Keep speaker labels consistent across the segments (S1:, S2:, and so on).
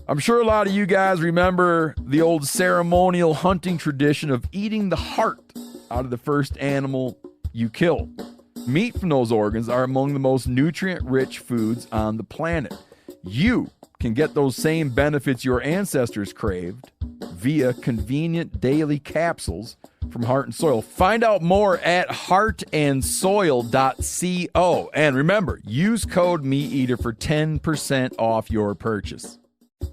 S1: I'm sure a lot of you guys remember the old ceremonial hunting tradition of eating the heart out of the first animal you kill. Meat from those organs are among the most nutrient-rich foods on the planet. You can get those same benefits your ancestors craved via convenient daily capsules from Heart and Soil. Find out more at heartandsoil.co. And remember, use code MeatEater for 10% off your purchase.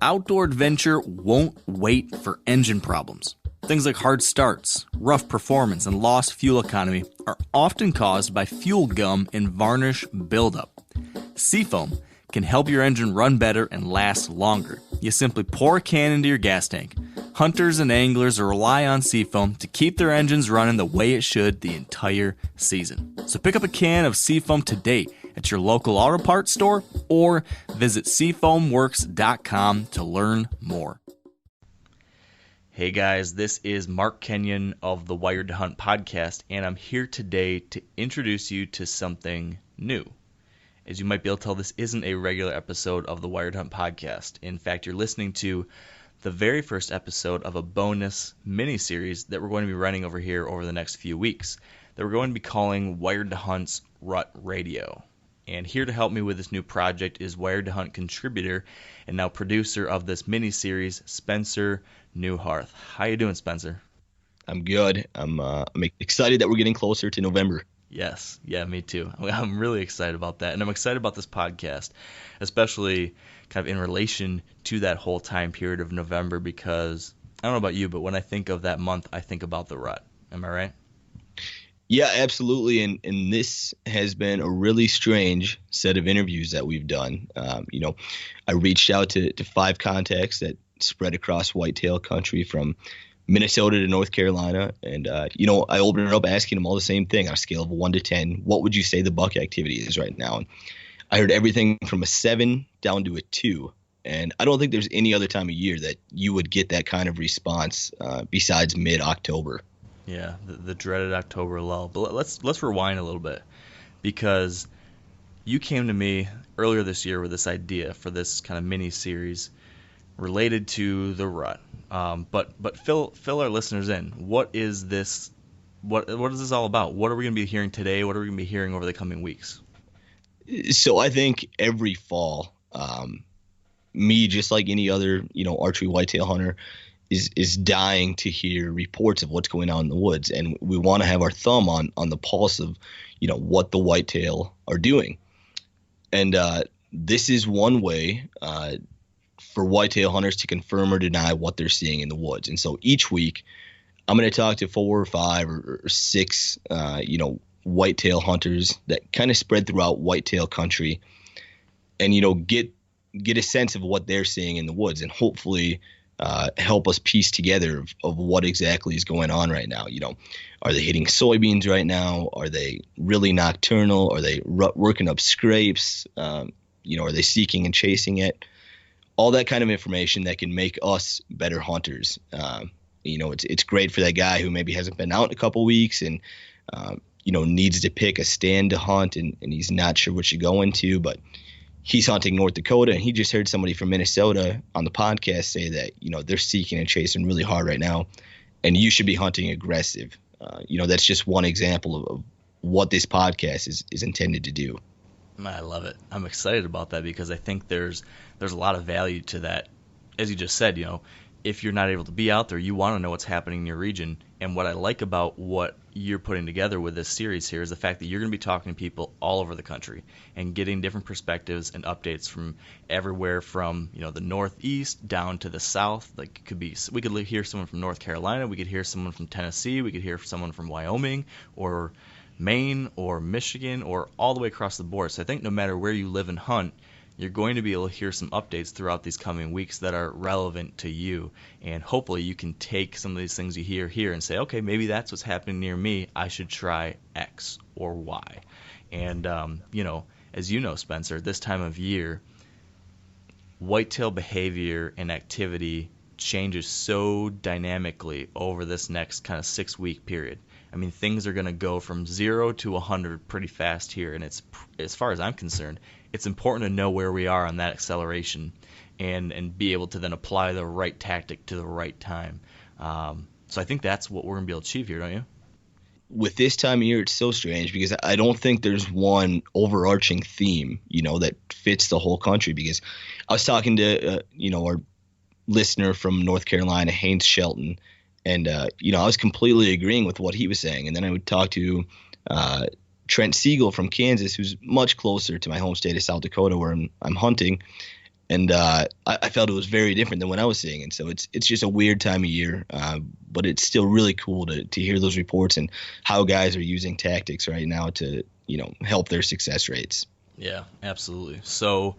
S2: Outdoor adventure won't wait for engine problems. Things like hard starts, rough performance, and lost fuel economy are often caused by fuel gum and varnish buildup. Seafoam can help your engine run better and last longer. You simply pour a can into your gas tank. Hunters and anglers rely on Seafoam to keep their engines running the way it should the entire season. So pick up a can of Seafoam today at your local auto parts store or visit seafoamworks.com to learn more. Hey guys, this is Mark Kenyon of the Wired to Hunt podcast, and I'm here today to introduce you to something new. As you might be able to tell, this isn't a regular episode of the Wired to Hunt podcast. In fact, you're listening to the very first episode of a bonus mini-series that we're going to be running over here over the next few weeks that we're going to be calling Wired to Hunt's Rut Radio. And here to help me with this new project is Wired to Hunt contributor and now producer of this mini-series, Spencer Neuharth. How you doing, Spencer?
S3: I'm good. I'm excited that we're getting closer to November.
S2: Yes. Yeah, me too. I'm really excited about that. And I'm excited about this podcast, especially kind of in relation to that whole time period of November, because I don't know about you, but when I think of that month, I think about the rut. Am I right?
S3: Yeah, absolutely. And this has been a really strange set of interviews that we've done. I reached out to 5 contacts that spread across whitetail country from Minnesota to North Carolina. And, I opened it up asking them all the same thing on a scale of 1 to 10. What would you say the buck activity is right now? And I heard everything from a 7 down to a 2. And I don't think there's any other time of year that you would get that kind of response besides mid-October.
S2: Yeah, the dreaded October lull. But let's rewind a little bit, because you came to me earlier this year with this idea for this kind of mini-series related to the rut. But fill our listeners in. What is this? What is this all about? What are we going to be hearing today? What are we going to be hearing over the coming weeks?
S3: So I think every fall, me, just like any other, archery whitetail hunter, is dying to hear reports of what's going on in the woods. And we want to have our thumb on the pulse of, what the whitetail are doing. And this is one way for whitetail hunters to confirm or deny what they're seeing in the woods. And so each week I'm going to talk to 4 or 5 or 6, whitetail hunters that kind of spread throughout whitetail country and, get a sense of what they're seeing in the woods and hopefully help us piece together of what exactly is going on right now. Are they hitting soybeans right now? Are they really nocturnal? Are they working up scrapes? Are they seeking and chasing it? All that kind of information that can make us better hunters. It's great for that guy who maybe hasn't been out in a couple weeks and, needs to pick a stand to hunt and he's not sure what should go into, but he's hunting North Dakota, and he just heard somebody from Minnesota on the podcast say that, they're seeking and chasing really hard right now, and you should be hunting aggressive. That's just one example of what this podcast is intended to do.
S2: I love it. I'm excited about that because I think there's a lot of value to that. As you just said, if you're not able to be out there, you want to know what's happening in your region. And what I like about what you're putting together with this series here is the fact that you're going to be talking to people all over the country and getting different perspectives and updates from everywhere from, the Northeast down to the South. Like we could hear someone from North Carolina, we could hear someone from Tennessee, we could hear someone from Wyoming or Maine or Michigan or all the way across the board. So I think no matter where you live and hunt, you're going to be able to hear some updates throughout these coming weeks that are relevant to you. And hopefully you can take some of these things you hear here and say, okay, maybe that's what's happening near me. I should try X or Y. And, as you know, Spencer, this time of year, whitetail behavior and activity changes so dynamically over this next kind of 6-week period. I mean, things are going to go from 0 to 100 pretty fast here. And it's, as far as I'm concerned, it's important to know where we are on that acceleration and be able to then apply the right tactic to the right time. So I think that's what we're going to be able to achieve here, don't you?
S3: With this time of year, it's so strange because I don't think there's one overarching theme, that fits the whole country. Because I was talking to, our listener from North Carolina, Haynes Shelton, and, I was completely agreeing with what he was saying. And then I would talk to Trent Siegel from Kansas, who's much closer to my home state of South Dakota, where I'm hunting. And I felt it was very different than what I was seeing. And so it's just a weird time of year, but it's still really cool to hear those reports and how guys are using tactics right now to, help their success rates.
S2: Yeah, absolutely. So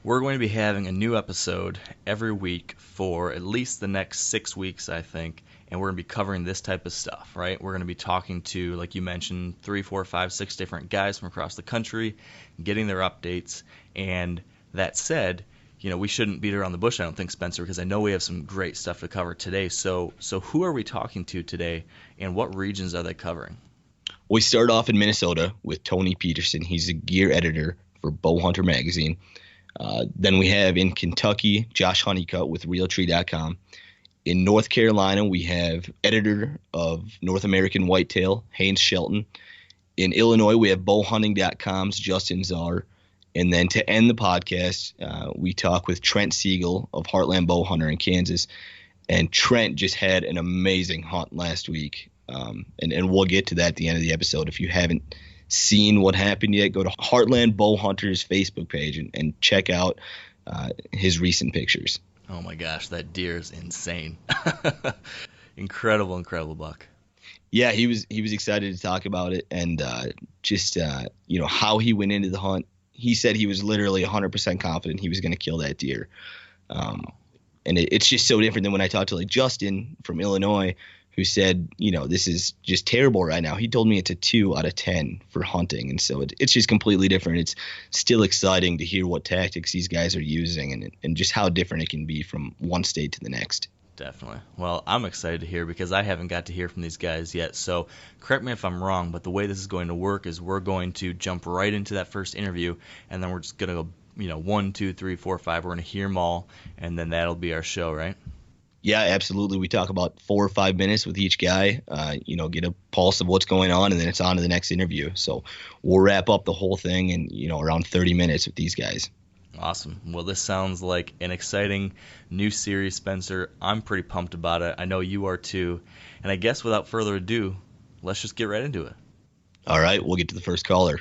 S2: we're going to be having a new episode every week for at least the next 6 weeks, I think. And we're going to be covering this type of stuff, right? We're going to be talking to, like you mentioned, 3, 4, 5, 6 different guys from across the country, getting their updates. And that said, we shouldn't beat around the bush, I don't think, Spencer, because I know we have some great stuff to cover today. So who are we talking to today, and what regions are they covering?
S3: We start off in Minnesota with Tony Peterson. He's a gear editor for Bowhunter Magazine. Then we have in Kentucky, Josh Honeycutt with Realtree.com. In North Carolina, we have editor of North American Whitetail, Haynes Shelton. In Illinois, we have Bowhunting.com's Justin Czar. And then to end the podcast, we talk with Trent Siegel of Heartland Bowhunter in Kansas. And Trent just had an amazing hunt last week. And we'll get to that at the end of the episode. If you haven't seen what happened yet, go to Heartland Bowhunter's Facebook page and check out his recent pictures.
S2: Oh my gosh, that deer is insane. Incredible buck.
S3: Yeah, he was excited to talk about it, and just how he went into the hunt. He said he was literally 100% confident he was going to kill that deer. And it's just so different than when I talked to like Justin from Illinois, who said, this is just terrible right now. He told me it's a 2 out of 10 for hunting. And so it's just completely different. It's still exciting to hear what tactics these guys are using and just how different it can be from one state to the next.
S2: Definitely. Well, I'm excited to hear because I haven't got to hear from these guys yet. So correct me if I'm wrong, but the way this is going to work is we're going to jump right into that first interview, and then we're just going to go, 1, 2, 3, 4, 5. We're going to hear them all, and then that'll be our show, right?
S3: Yeah, absolutely. We talk about 4 or 5 minutes with each guy, get a pulse of what's going on, and then it's on to the next interview. So we'll wrap up the whole thing in, around 30 minutes with these guys.
S2: Awesome. Well, this sounds like an exciting new series, Spencer. I'm pretty pumped about it. I know you are too. And I guess without further ado, let's just get right into it.
S3: All right, we'll get to the first caller.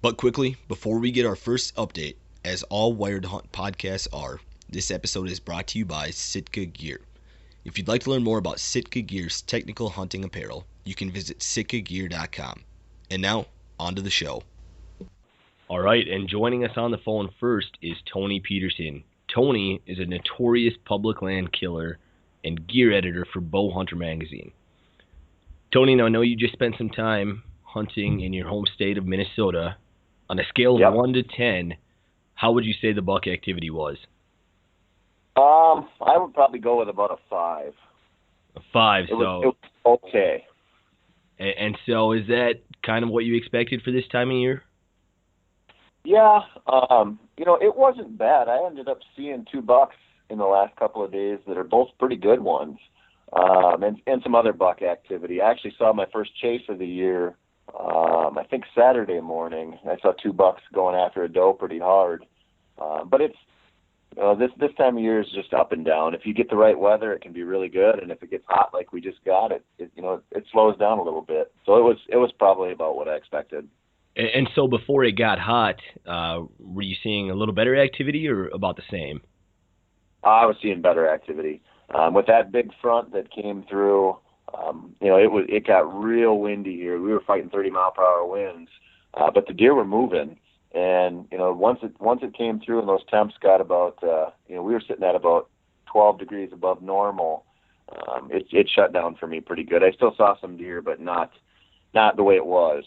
S3: But quickly, before we get our first update, as all Wired Hunt podcasts are, this episode is brought to you by Sitka Gear. If you'd like to learn more about Sitka Gear's technical hunting apparel, you can visit sitkagear.com. And now, on to the show. All right, and joining us on the phone first is Tony Peterson. Tony is a notorious public land killer and gear editor for Bowhunter Magazine. Tony, now I know you just spent some time hunting in your home state of Minnesota. On a scale of 1 to 10, how would you say the buck activity was?
S4: I would probably go with about a 5.
S3: A 5,
S4: it was okay.
S3: And so is that kind of what you expected for this time of year?
S4: Yeah, it wasn't bad. I ended up seeing 2 bucks in the last couple of days that are both pretty good ones, and some other buck activity. I actually saw my first chase of the year, I think Saturday morning. I saw 2 bucks going after a doe pretty hard. But it's, this time of year is just up and down. If you get the right weather, it can be really good, and if it gets hot like we just got, it slows down a little bit. So it was probably about what I expected.
S3: And so before it got hot, were you seeing a little better activity or about the same?
S4: I was seeing better activity. With that big front that came through, it got real windy here. We were fighting 30-mile-per-hour winds, but the deer were moving. And once it came through and those temps got about, we were sitting at about 12 degrees above normal. It shut down for me pretty good. I still saw some deer, but not the way it was.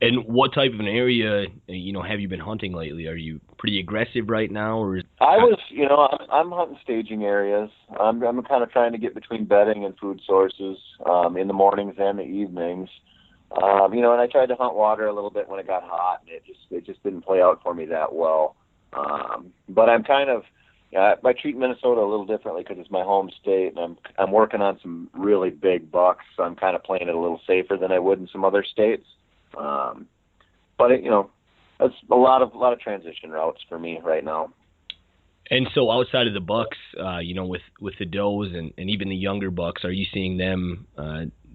S3: And what type of an area, have you been hunting lately? Are you pretty aggressive right now, or?
S4: I'm hunting staging areas. I'm kind of trying to get between bedding and food sources in the mornings and the evenings. And I tried to hunt water a little bit when it got hot, and it just didn't play out for me that well. But I'm kind of, I treat Minnesota a little differently because it's my home state, and I'm working on some really big bucks, so I'm kind of playing it a little safer than I would in some other states. But that's a lot of transition routes for me right now.
S5: And so outside of the bucks, with the does and even the younger bucks, are you seeing them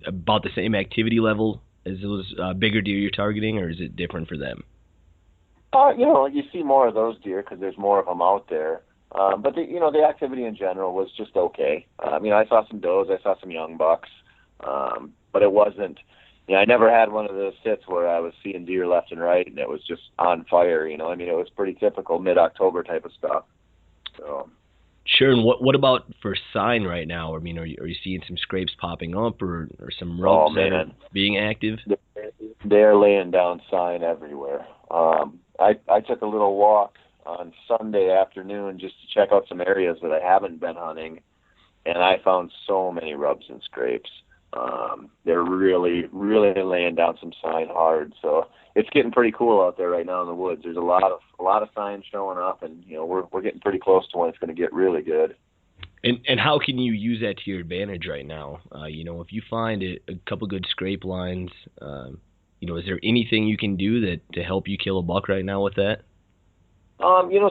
S5: about the same activity level as those bigger deer you're targeting, or is it different for them?
S4: You see more of those deer because there's more of them out there. But the activity in general was just okay. I saw some does, I saw some young bucks, but it wasn't. I never had one of those sits where I was seeing deer left and right, and it was just on fire. It was pretty typical mid-October type of stuff. So.
S5: Sure. And what about for sign right now? Are you seeing some scrapes popping up or some rubs that are being active?
S4: They're laying down sign everywhere. I took a little walk on Sunday afternoon just to check out some areas that I haven't been hunting, and I found so many rubs and scrapes. They're really, really laying down some sign hard. So it's getting pretty cool out there right now in the woods. There's a lot of signs showing up, and we're getting pretty close to when it's going to get really good.
S5: And how can you use that to your advantage right now? If you find a couple good scrape lines, is there anything you can do to help you kill a buck right now with that?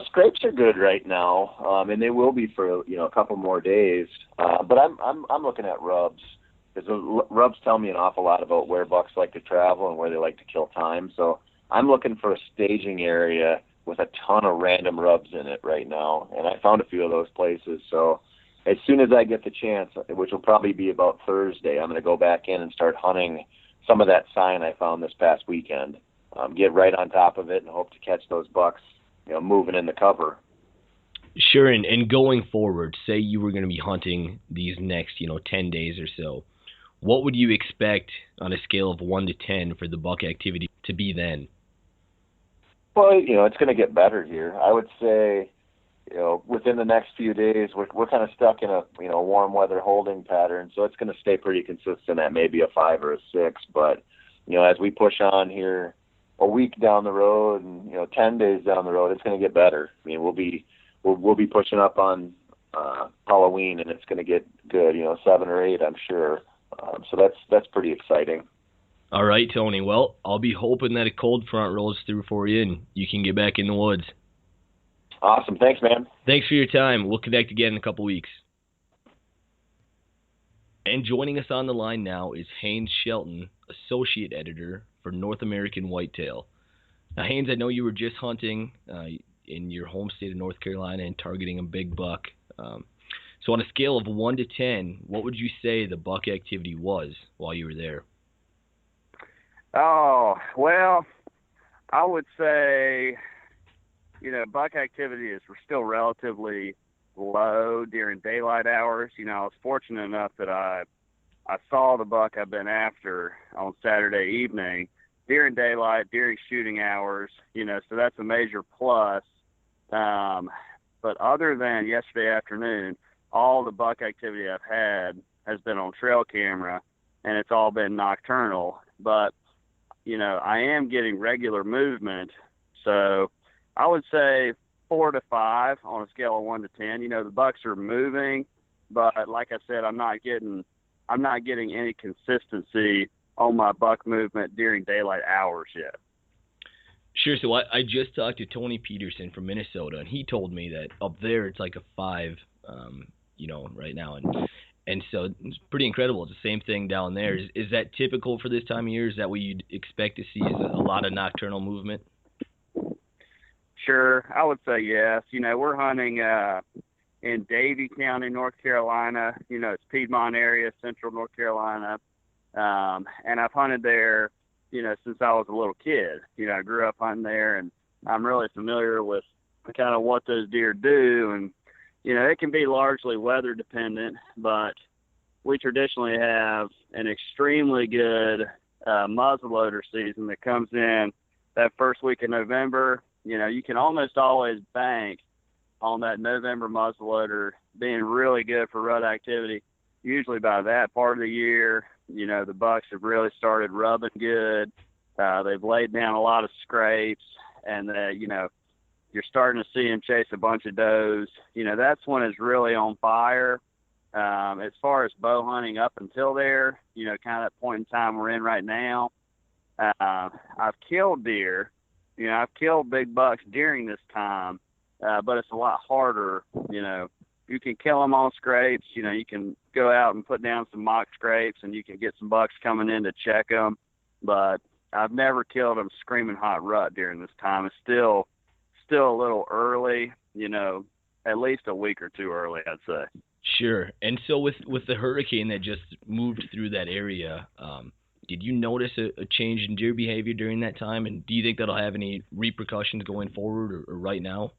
S4: Scrapes are good right now, and they will be for a couple more days. But I'm looking at rubs. Because the rubs tell me an awful lot about where bucks like to travel and where they like to kill time. So I'm looking for a staging area with a ton of random rubs in it right now, and I found a few of those places. So as soon as I get the chance, which will probably be about Thursday, I'm going to go back in and start hunting some of that sign I found this past weekend. Get right on top of it and hope to catch those bucks, moving in the cover.
S5: Sure, and going forward, say you were going to be hunting these next, 10 days or so, what would you expect on a scale of 1 to 10 for the buck activity to be then?
S4: Well, it's going to get better here. I would say, within the next few days, we're kind of stuck in a, warm weather holding pattern, so it's going to stay pretty consistent at maybe a 5 or a 6. But, as we push on here a week down the road and, 10 days down the road, it's going to get better. We'll be pushing up on Halloween, and it's going to get good, 7 or 8, I'm sure. So that's pretty exciting.
S5: All right, Tony. Well, I'll be hoping that a cold front rolls through for you and you can get back in the woods.
S4: Awesome. Thanks, man.
S5: Thanks for your time. We'll connect again in a couple weeks. And joining us on the line now is Haynes Shelton, Associate Editor for North American Whitetail. Now, Haynes, I know you were just hunting in your home state of North Carolina and targeting a big buck. So on a scale of 1 to 10, what would you say the buck activity was while you were there?
S6: Oh, well, I would say, buck activity is still relatively low during daylight hours. I was fortunate enough that I saw the buck I've been after on Saturday evening during daylight, during shooting hours, so that's a major plus. But other than yesterday afternoon, all the buck activity I've had has been on trail camera, and it's all been nocturnal. But, I am getting regular movement, so I would say 4 to 5 on a scale of 1 to 10. The bucks are moving, but like I said, I'm not getting any consistency on my buck movement during daylight hours yet.
S5: Sure. So I just talked to Tony Peterson from Minnesota, and he told me that up there it's like a 5, right now. And so it's pretty incredible. It's the same thing down there. Is that typical for this time of year? Is that what you'd expect to see, is a lot of nocturnal movement?
S6: Sure. I would say yes. We're hunting in Davie County, North Carolina. It's Piedmont area, central North Carolina. And I've hunted there, since I was a little kid. I grew up hunting there, and I'm really familiar with kind of what those deer do. And, it can be largely weather dependent, but we traditionally have an extremely good muzzleloader season that comes in that first week of November. You can almost always bank on that November muzzleloader being really good for rut activity. Usually by that part of the year, The bucks have really started rubbing good. They've laid down a lot of scrapes, and you're starting to see them chase a bunch of does. That's when it's really on fire. As far as bow hunting up until there, kind of that point in time we're in right now, I've killed deer. I've killed big bucks during this time, but it's a lot harder. You can kill them on scrapes. You can go out and put down some mock scrapes, and you can get some bucks coming in to check them. But I've never killed them screaming hot rut during this time. It's still a little early. At least a week or two early, I'd say.
S5: Sure. And so with the hurricane that just moved through that area, did you notice a change in deer behavior during that time? And do you think that'll have any repercussions going forward or right now?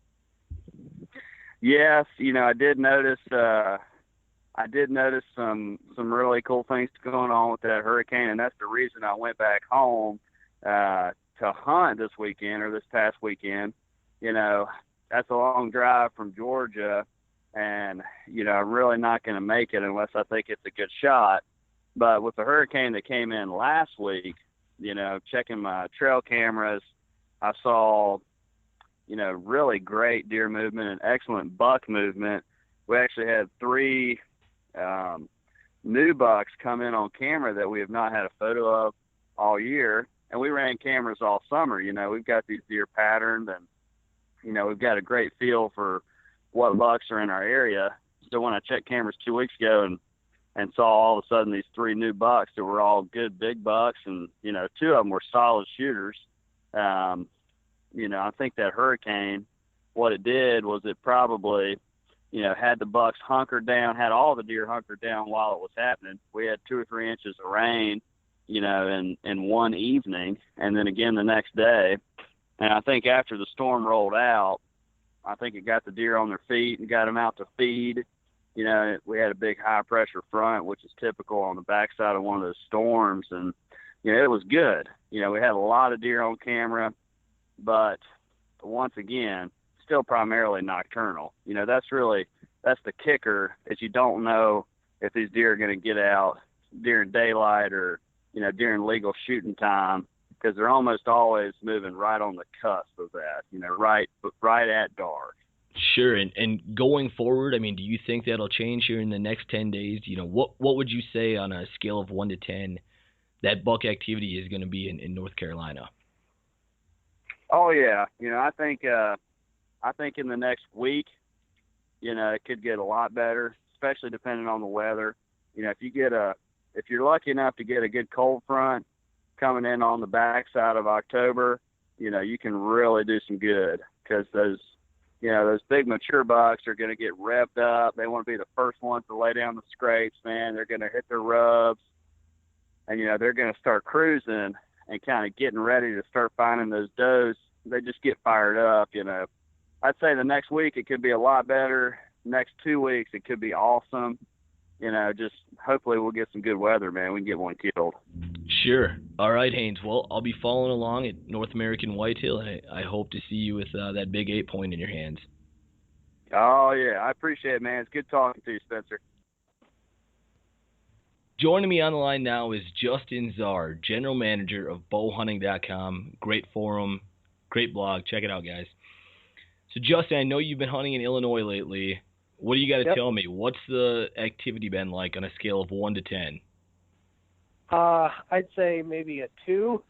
S6: Yes, I did notice. I did notice some really cool things going on with that hurricane, and that's the reason I went back home to hunt this past weekend. That's a long drive from Georgia, and I'm really not going to make it unless I think it's a good shot. But with the hurricane that came in last week, checking my trail cameras, I saw really great deer movement and excellent buck movement. We actually had 3 new bucks come in on camera that we have not had a photo of all year. And we ran cameras all summer. We've got these deer patterned, and, we've got a great feel for what bucks are in our area. So when I checked cameras 2 weeks ago and saw all of a sudden these 3 new bucks that were all good big bucks, and, 2 of them were solid shooters, I think that hurricane, what it did was it probably, had the bucks hunkered down, had all the deer hunkered down while it was happening. We had 2 or 3 inches of rain, in one evening, and then again the next day. And I think after the storm rolled out, I think it got the deer on their feet and got them out to feed. We had a big high pressure front, which is typical on the backside of one of those storms. And, it was good. We had a lot of deer on camera, but once again, still primarily nocturnal. That's the kicker, is you don't know if these deer are going to get out during daylight or, during legal shooting time, because they're almost always moving right on the cusp of that, right at dark.
S5: Sure. And going forward, do you think that'll change here in the next 10 days? What would you say on a scale of 1 to 10 that buck activity is going to be in North Carolina?
S6: Oh yeah. I think in the next week, it could get a lot better, especially depending on the weather. If you're lucky enough to get a good cold front coming in on the backside of October, you can really do some good, because those big mature bucks are going to get revved up. They want to be the first ones to lay down the scrapes, man. They're going to hit their rubs, and, they're going to start cruising and kind of getting ready to start finding those does. They just get fired up, I'd say the next week it could be a lot better. Next 2 weeks it could be awesome. Just hopefully we'll get some good weather, man. We can get one killed.
S5: Sure. All right, Haynes. Well, I'll be following along at North American Whitetail, and I hope to see you with that big 8-point in your hands.
S6: Oh, yeah. I appreciate it, man. It's good talking to you, Spencer.
S5: Joining me on the line now is Justin Czar, General Manager of bowhunting.com. Great forum, great blog. Check it out, guys. So, Justin, I know you've been hunting in Illinois lately. What do you got to tell me? What's the activity been like on a scale of 1 to 10?
S7: I'd say maybe a 2,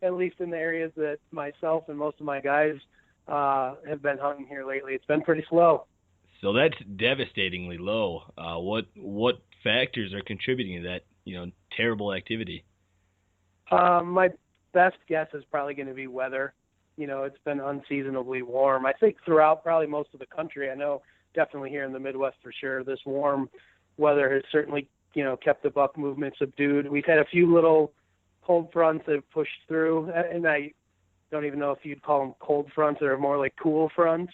S7: at least in the areas that myself and most of my guys have been hunting here lately. It's been pretty slow.
S5: So that's devastatingly low. What factors are contributing to that, terrible activity?
S7: My best guess is probably going to be weather. It's been unseasonably warm. I think throughout probably most of the country. I know definitely here in the Midwest for sure, this warm weather has certainly, kept the buck movement subdued. We've had a few little cold fronts that have pushed through, and I don't even know if you'd call them cold fronts or more like cool fronts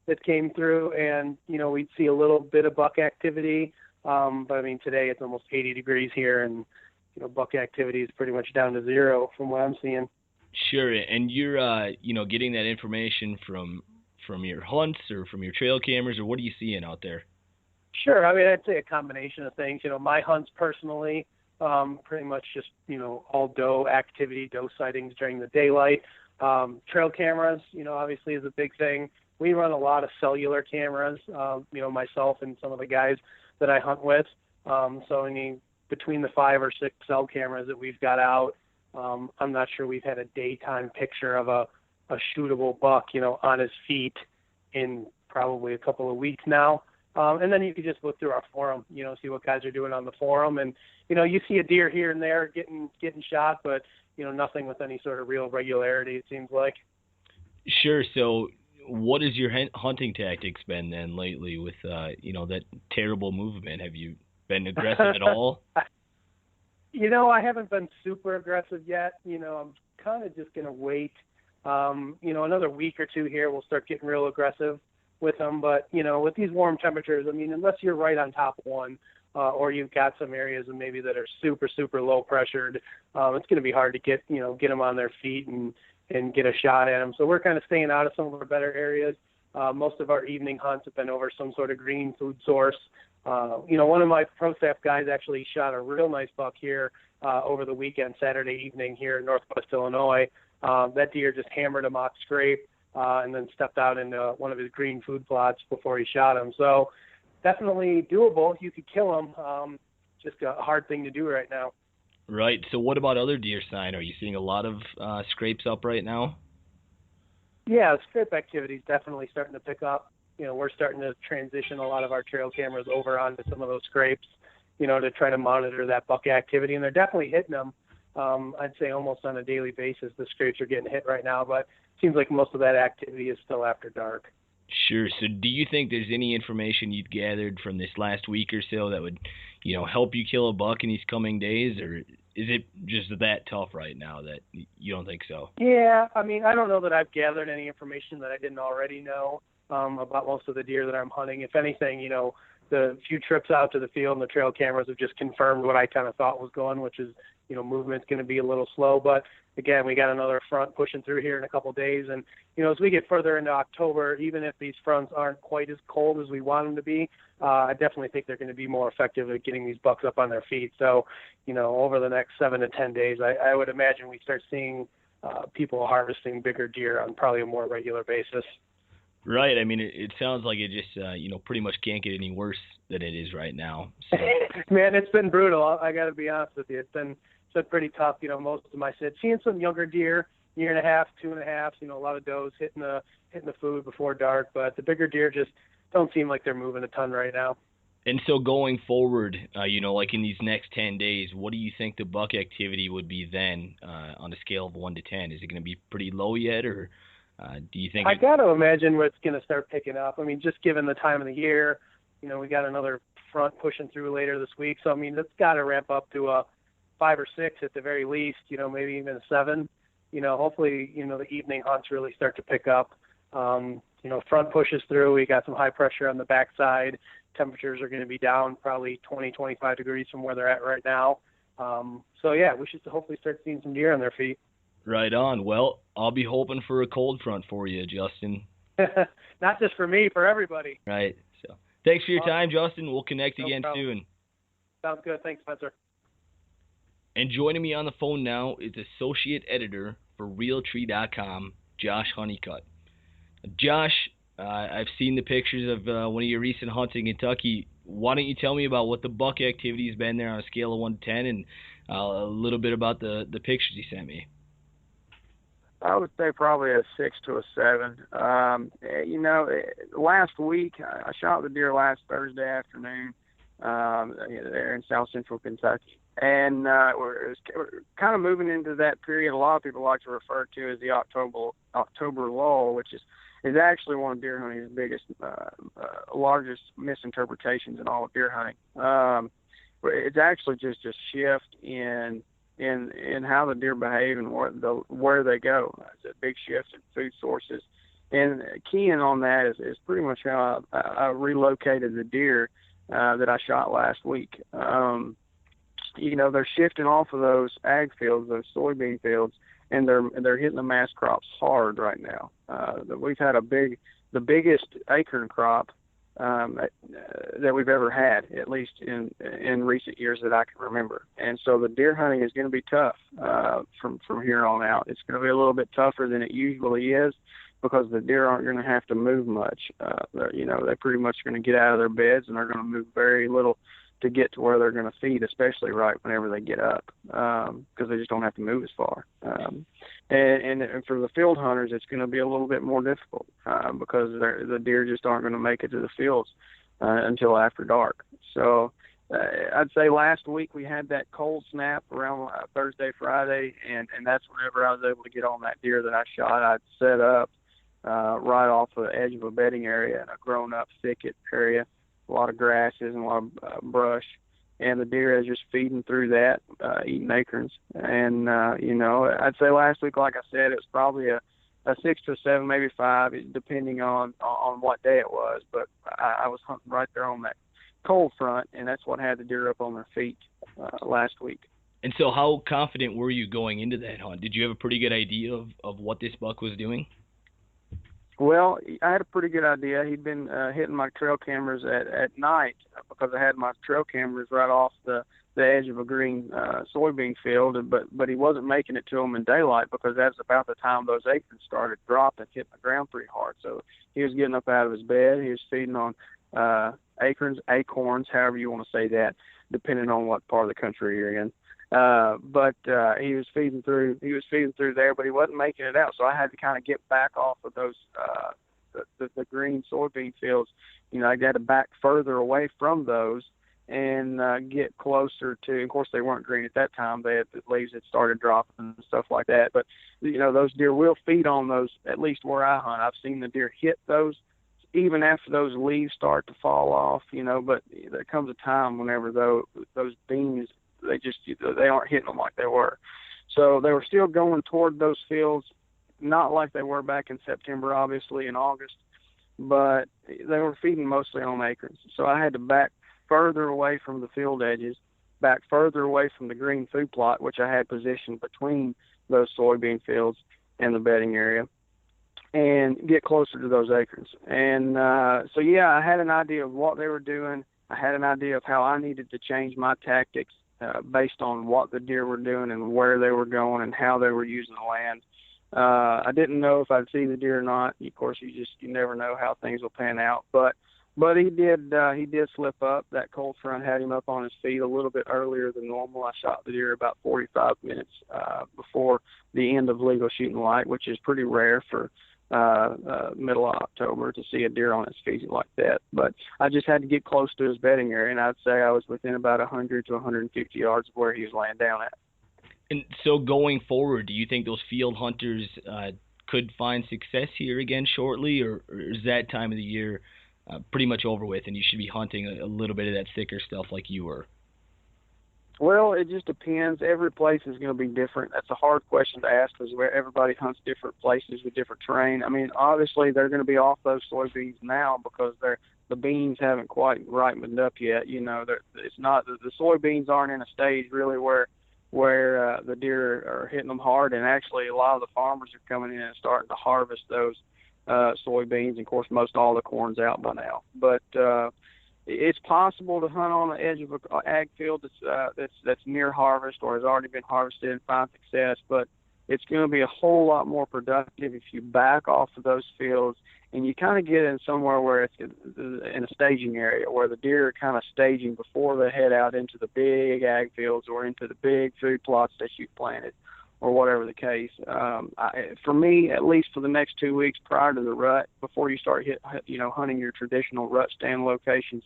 S7: that came through, and, we'd see a little bit of buck activity. But today it's almost 80 degrees here, and, buck activity is pretty much down to 0 from what I'm seeing.
S5: Sure. And you're, getting that information from your hunts or from your trail cameras, or what are you seeing out there?
S7: Sure. I'd say a combination of things. My hunts personally, Pretty much just, all doe activity, doe sightings during the daylight. Trail cameras, obviously is a big thing. We run a lot of cellular cameras, myself and some of the guys that I hunt with. Between the 5 or 6 cell cameras that we've got out, I'm not sure we've had a daytime picture of a shootable buck, on his feet in probably a couple of weeks now. And then you can just look through our forum, see what guys are doing on the forum. And, you see a deer here and there getting shot, but, nothing with any sort of real regularity, it seems like.
S5: Sure. So what has your hunting tactics been then lately with, that terrible movement? Have you been aggressive at all?
S7: I haven't been super aggressive yet. I'm kind of just going to wait. Another week or two here, we'll start getting real aggressive with them. But, with these warm temperatures, unless you're right on top of one, or you've got some areas maybe that are super, super low pressured, it's going to be hard to get them on their feet and get a shot at them. So we're kind of staying out of some of our better areas. Most of our evening hunts have been over some sort of green food source. One of my pro staff guys actually shot a real nice buck here over the weekend, Saturday evening here in Northwest Illinois. That deer just hammered him off scrape and then stepped out into one of his green food plots before he shot him. So definitely doable. You could kill him. Just a hard thing to do right now.
S5: Right. So what about other deer sign? Are you seeing a lot of scrapes up right now?
S7: Yeah, scrape activity is definitely starting to pick up. We're starting to transition a lot of our trail cameras over onto some of those scrapes, to try to monitor that buck activity. And they're definitely hitting them. I'd say almost on a daily basis, the scrapes are getting hit right now, but it seems like most of that activity is still after dark.
S5: Sure. So do you think there's any information you've gathered from this last week or so that would, help you kill a buck in these coming days, or is it just that tough right now that you don't think so?
S7: Yeah, I don't know that I've gathered any information that I didn't already know about most of the deer that I'm hunting. If anything, the few trips out to the field and the trail cameras have just confirmed what I kind of thought was going, which is, movement's going to be a little slow. But again, we got another front pushing through here in a couple of days. And, as we get further into October, even if these fronts aren't quite as cold as we want them to be, I definitely think they're going to be more effective at getting these bucks up on their feet. So, over the next 7 to 10 days, I would imagine we start seeing people harvesting bigger deer on probably a more regular basis.
S5: Right. It sounds like it just, pretty much can't get any worse than it is right now. So.
S7: Man, it's been brutal. I got to be honest with you. It's been pretty tough. Most of my seeing some younger deer, 1.5, 2.5, a lot of does hitting the food before dark, but the bigger deer just don't seem like they're moving a ton right now.
S5: And so going forward, like in these next 10 days, what do you think the buck activity would be then on a scale of 1 to 10? Is it going to be pretty low yet, or do you think?
S7: I got to imagine it's going to start picking up. Just given the time of the year, we got another front pushing through later this week. So, it's got to ramp up to a 5 or 6 at the very least, maybe even a 7. Hopefully, the evening hunts really start to pick up. Front pushes through. We got some high pressure on the backside. Temperatures are going to be down probably 20, 25 degrees from where they're at right now. We should hopefully start seeing some deer on their feet.
S5: Right on. Well, I'll be hoping for a cold front for you, Justin.
S7: Not just for me, for everybody.
S5: Right. So, thanks for your time, Justin. We'll connect again soon.
S7: Sounds good. Thanks, Spencer.
S5: And joining me on the phone now is Associate Editor for Realtree.com, Josh Honeycutt. Josh, I've seen the pictures of one of your recent hunts in Kentucky. Why don't you tell me about what the buck activity has been there on a scale of 1 to 10, and a little bit about the pictures you sent me.
S6: I would say probably a 6 to a 7. Last week I shot the deer last Thursday afternoon there in South Central Kentucky, and we're kind of moving into that period a lot of people like to refer to as the October lull, which is actually one of deer hunting's biggest, largest misinterpretations in all of deer hunting. It's actually just a shift in how the deer behave and where they go. It's a big shift in food sources, and keying on that is pretty much how I relocated the deer that I shot last week. They're shifting off of those ag fields, those soybean fields, and they're hitting the mass crops hard right now. We've had the biggest acorn crop that we've ever had, at least in recent years that I can remember. And so the deer hunting is going to be tough from here on out. It's going to be a little bit tougher than it usually is because the deer aren't going to have to move much. They're pretty much going to get out of their beds and they're going to move very little to get to where they're going to feed, especially right whenever they get up, because they just don't have to move as far. And for the field hunters, it's going to be a little bit more difficult because the deer just aren't going to make it to the fields until after dark. So I'd say last week we had that cold snap around Thursday, Friday, and that's whenever I was able to get on that deer that I shot. I'd set up right off the edge of a bedding area in a grown-up thicket area, a lot of grasses and a lot of brush, and the deer is just feeding through that, eating acorns. And I'd say last week, like I said, it was probably a 6 to a 7, maybe 5, depending on what day it was. But I was hunting right there on that cold front, and that's what had the deer up on their feet last week.
S5: And so how confident were you going into that hunt? Did you have a pretty good idea of what this buck was doing?
S6: Well, I had a pretty good idea. He'd been hitting my trail cameras at night because I had my trail cameras right off the edge of a green soybean field, but he wasn't making it to them in daylight because that's about the time those acorns started dropping, hitting the ground pretty hard. So he was getting up out of his bed. He was feeding on acorns, however you want to say that, depending on what part of the country you're in. But he was feeding through there, but he wasn't making it out. So I had to kind of get back off of those, the green soybean fields. I got to back further away from those and get closer to, of course they weren't green at that time. The leaves had started dropping and stuff like that. But, those deer will feed on those, at least where I hunt. I've seen the deer hit those even after those leaves start to fall off, but there comes a time whenever those beans, they aren't hitting them like they were. So they were still going toward those fields, not like they were back in September, obviously, in August, but they were feeding mostly on acorns. So I had to back further away from the field edges, back further away from the green food plot, which I had positioned between those soybean fields and the bedding area, and get closer to those acorns. And so I had an idea of what they were doing. I had an idea of how I needed to change my tactics based on what the deer were doing and where they were going and how they were using the land. I didn't know if I'd see the deer or not. Of course, you never know how things will pan out. But he did slip up. That cold front had him up on his feet a little bit earlier than normal. I shot the deer about 45 minutes before the end of legal shooting light, which is pretty rare for middle of October to see a deer on its feet like that. But I just had to get close to his bedding area, and I'd say I was within about 100 to 150 yards of where he was laying down at.
S5: And so going forward, do you think those field hunters could find success here again shortly, or is that time of the year pretty much over with and you should be hunting a little bit of that thicker stuff like you were?
S6: Well, it just depends. Every place is going to be different. That's a hard question to ask because everybody hunts different places with different terrain. I mean, obviously they're going to be off those soybeans now because the beans haven't quite ripened up yet. It's not the soybeans aren't in a stage really where the deer are hitting them hard, and actually a lot of the farmers are coming in and starting to harvest those soybeans. And of course, most all the corn's out by now, but it's possible to hunt on the edge of an ag field that's near harvest or has already been harvested and find success, but it's going to be a whole lot more productive if you back off of those fields and you kind of get in somewhere where it's in a staging area where the deer are kind of staging before they head out into the big ag fields or into the big food plots that you've planted or whatever the case. For me, at least for the next 2 weeks prior to the rut, before you start hunting your traditional rut stand locations,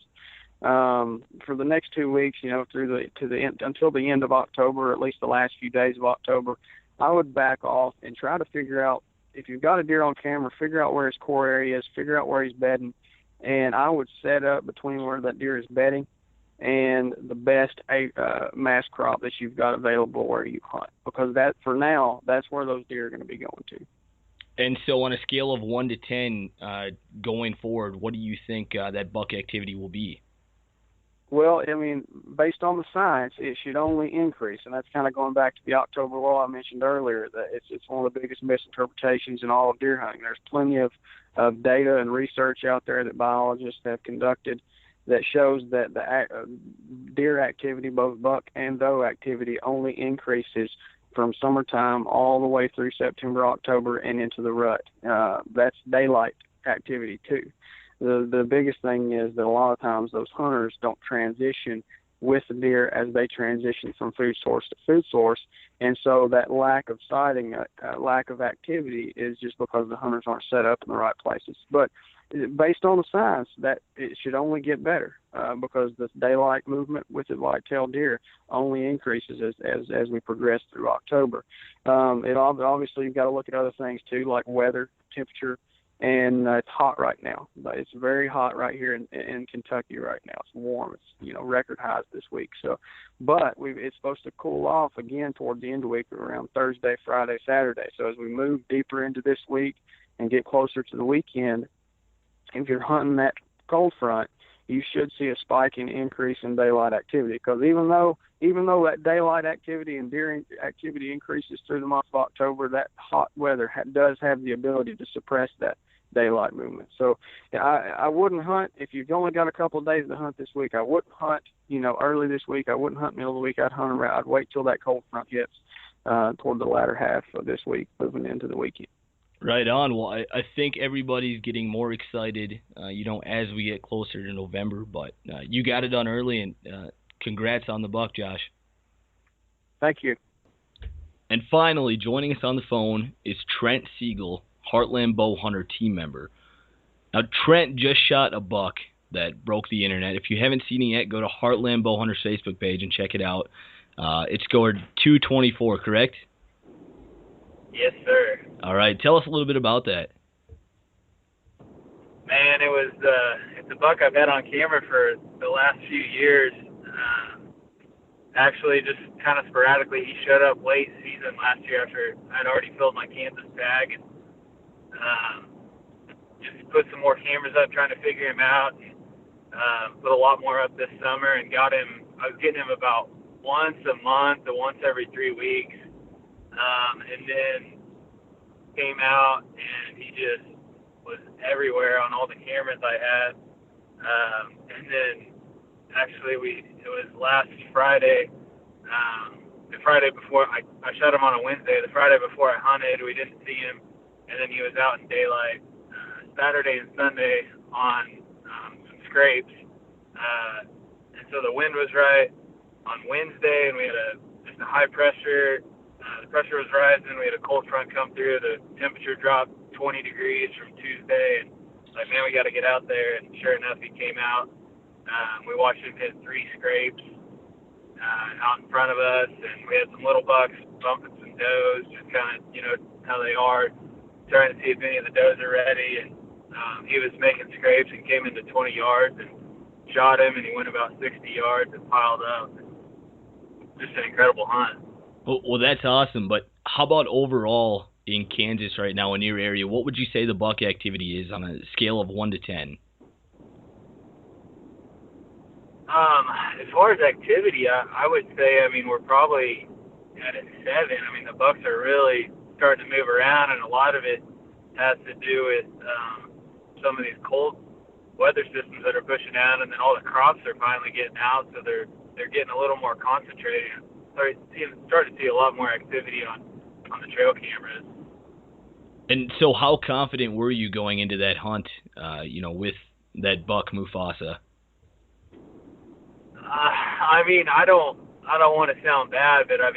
S6: for the next 2 weeks, until the end of October, or at least the last few days of October, I would back off and try to figure out, if you've got a deer on camera, figure out where his core area is, figure out where he's bedding, and I would set up between where that deer is bedding and the best mass crop that you've got available where you hunt, because that, for now, that's where those deer are going to be going to.
S5: And so on a scale of 1 to 10 going forward, what do you think that buck activity will be?
S6: Well, I mean, based on the science, it should only increase, and that's kind of going back to the October law I mentioned earlier. That it's one of the biggest misinterpretations in all of deer hunting. There's plenty of data and research out there that biologists have conducted that shows that the deer activity, both buck and doe activity, only increases from summertime all the way through September, October, and into the rut. That's daylight activity too. The biggest thing is that a lot of times those hunters don't transition with the deer as they transition from food source to food source, and so that lack of sighting, lack of activity is just because the hunters aren't set up in the right places. But based on the science, that it should only get better because the daylight movement with the white-tailed deer only increases as we progress through October. Obviously you've got to look at other things too, like weather, temperature. And it's hot right now. But it's very hot right here in Kentucky right now. It's warm. It's record highs this week. So, but it's supposed to cool off again toward the end of the week, around Thursday, Friday, Saturday. So as we move deeper into this week and get closer to the weekend, if you're hunting that cold front, you should see a spike in increase in daylight activity. Because even though that daylight activity and deer activity increases through the month of October, that hot weather does have the ability to suppress that daylight movement. So I wouldn't hunt if you've only got a couple of days to hunt this week. I wouldn't hunt, early this week. I wouldn't hunt middle of the week. I'd hunt around. I'd wait till that cold front hits toward the latter half of this week, moving into the weekend.
S5: Right on. Well, I think everybody's getting more excited, as we get closer to November. But you got it done early, and congrats on the buck, Josh.
S6: Thank you.
S5: And finally, joining us on the phone is Trent Siegel, Heartland Bow Hunter team member. Now, Trent just shot a buck that broke the internet. If you haven't seen it yet, go to Heartland Bow Hunter's Facebook page and check it out. It scored 224, correct?
S8: Yes, sir.
S5: All right. Tell us a little bit about that.
S8: Man, it's a buck I've had on camera for the last few years. Actually, just kind of sporadically, he showed up late season last year after I'd already filled my Kansas tag, and just put some more cameras up trying to figure him out, and put a lot more up this summer, and got him. I was getting him about once a month to once every 3 weeks, and then came out, and he just was everywhere on all the cameras I had. And then actually it was last Friday, the Friday before I shot him on a Wednesday. The Friday before I hunted, we didn't see him, and then he was out in daylight Saturday and Sunday on some scrapes. And so the wind was right on Wednesday, and we had just a high pressure. The pressure was rising. We had a cold front come through. The temperature dropped 20 degrees from Tuesday, and man, we got to get out there. And sure enough, he came out. We watched him hit 3 scrapes out in front of us, and we had some little bucks bumping some does, just kind of, how they are, trying to see if any of the does are ready. And he was making scrapes and came into 20 yards and shot him, and he went about 60 yards and piled up. Just an incredible hunt.
S5: Well, that's awesome. But how about overall in Kansas right now in your area? What would you say the buck activity is on a scale of 1 to 10?
S8: As far as activity, I would say, we're probably at a 7. The bucks are really starting to move around, and a lot of it has to do with some of these cold weather systems that are pushing down, and then all the crops are finally getting out, so they're getting a little more concentrated. Starting to see a lot more activity on the trail cameras.
S5: And so how confident were you going into that hunt, with that buck Mufasa?
S8: I don't want to sound bad, but I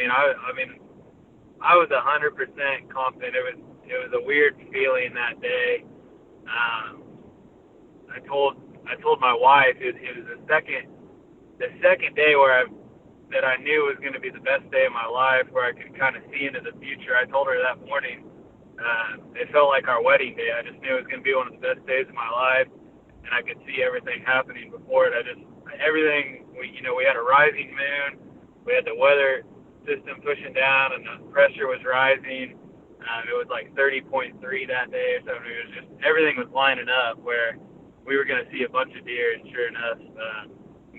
S8: was 100% confident. It was a weird feeling that day. I told my wife it was the second day that I knew was going to be the best day of my life, where I could kind of see into the future. I told her that morning. It felt like our wedding day. I just knew it was going to be one of the best days of my life, and I could see everything happening before it. We had a rising moon. We had the weather system pushing down, and the pressure was rising. It was like 30.3 that day or something. It was just, everything was lining up where we were going to see a bunch of deer, and sure enough,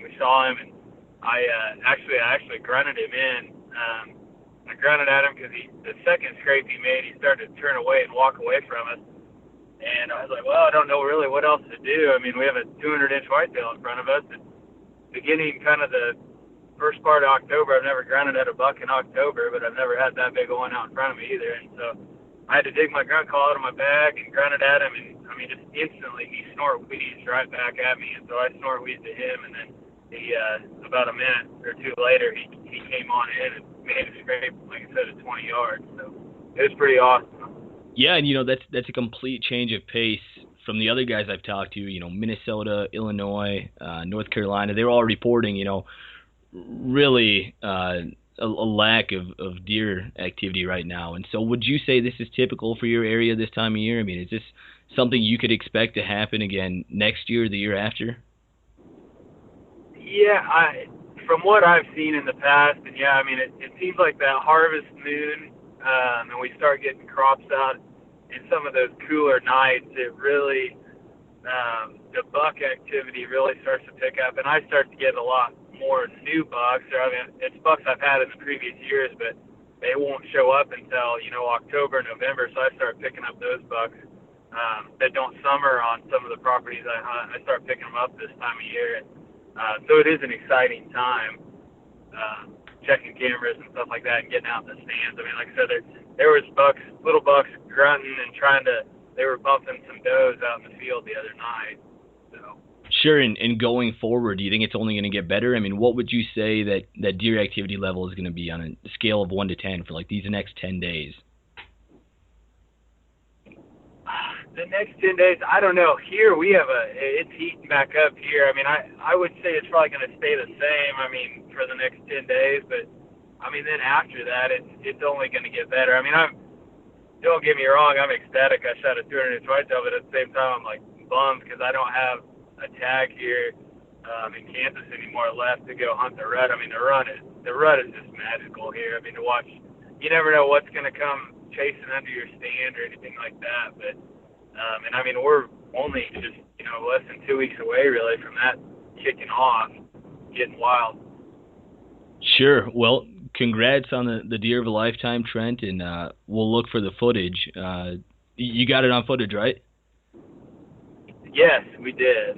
S8: we saw him, and I actually grunted him in. I grunted at him because the second scrape he made, he started to turn away and walk away from us. And I was like, well, I don't know really what else to do. I mean, we have a 200-inch whitetail in front of us. And beginning kind of the first part of October, I've never grunted at a buck in October, but I've never had that big of one out in front of me either. And so I had to dig my grunt call out of my bag and grunted at him. And, I mean, just instantly he snort wheezed right back at me. And so I snort wheezed at him. And then he, about a minute or two later, he came on in and made a scrape, like I said, at 20 yards. So it was pretty awesome.
S5: Yeah, and that's a complete change of pace from the other guys I've talked to. Minnesota, Illinois, North Carolina. They're all reporting, really a lack of deer activity right now. And so, would you say this is typical for your area this time of year? I mean, is this something you could expect to happen again next year or the year after?
S8: Yeah, from what I've seen in the past, and yeah, I mean, it seems like that harvest moon. And we start getting crops out in some of those cooler nights, it really, the buck activity really starts to pick up, and I start to get a lot more new bucks. I mean, it's bucks I've had in the previous years, but they won't show up until, October, November, so I start picking up those bucks that don't summer on some of the properties I hunt. I start picking them up this time of year, and so it is an exciting time. Checking cameras and stuff like that and getting out in the stands. I mean, like I said, there was little bucks grunting and they were bumping some does out in the field the other night. So.
S5: Sure, and going forward, do you think it's only going to get better? I mean, what would you say that deer activity level is going to be on a scale of 1 to 10 for like these next 10 days?
S8: The next 10 days, I don't know. Here it's heating back up here. I mean, I would say it's probably going to stay the same, I mean, for the next 10 days. But, I mean, then after that, it's only going to get better. I mean, don't get me wrong, I'm ecstatic I shot a 200-inch whitetail, but at the same time, I'm, like, bummed because I don't have a tag here in Kansas anymore left to go hunt the rut. I mean, the rut is just magical here. I mean, to watch, you never know what's going to come chasing under your stand or anything like that, but and I mean, we're only just, less than 2 weeks away really from that kicking off, getting wild.
S5: Sure. Well, congrats on the deer of a lifetime, Trent, and we'll look for the footage. You got it on footage, right?
S8: Yes, we did.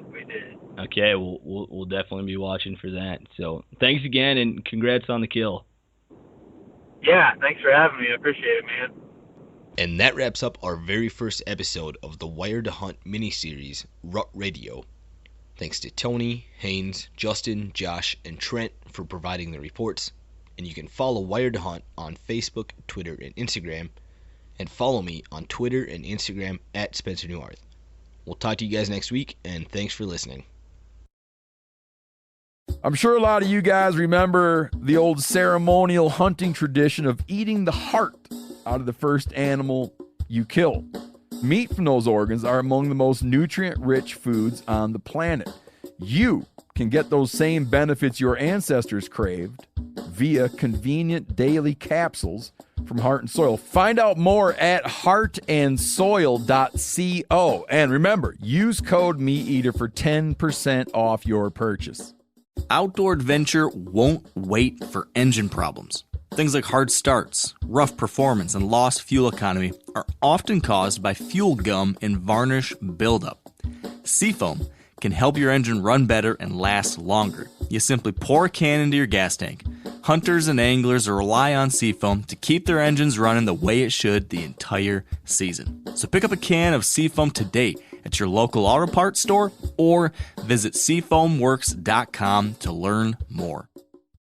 S5: Okay, we'll definitely be watching for that. So thanks again, and congrats on the kill.
S8: Yeah, thanks for having me. I appreciate it, man.
S3: And that wraps up our very first episode of the Wired to Hunt mini-series, Rut Radio. Thanks to Tony, Haynes, Justin, Josh, and Trent for providing the reports. And you can follow Wired to Hunt on Facebook, Twitter, and Instagram. And follow me on Twitter and Instagram at Spencer Neuharth. We'll talk to you guys next week, and thanks for listening.
S1: I'm sure a lot of you guys remember the old ceremonial hunting tradition of eating the heart out of the first animal you kill. Meat from those organs are among the most nutrient-rich foods on the planet. You can get those same benefits your ancestors craved via convenient daily capsules from Heart and Soil. Find out more at heartandsoil.co. And remember, use code MeatEater for 10% off your purchase.
S2: Outdoor adventure won't wait for engine problems. Things like hard starts, rough performance, and lost fuel economy are often caused by fuel gum and varnish buildup. Seafoam can help your engine run better and last longer. You simply pour a can into your gas tank. Hunters and anglers rely on Seafoam to keep their engines running the way it should the entire season. So pick up a can of Seafoam today at your local auto parts store or visit seafoamworks.com to learn more.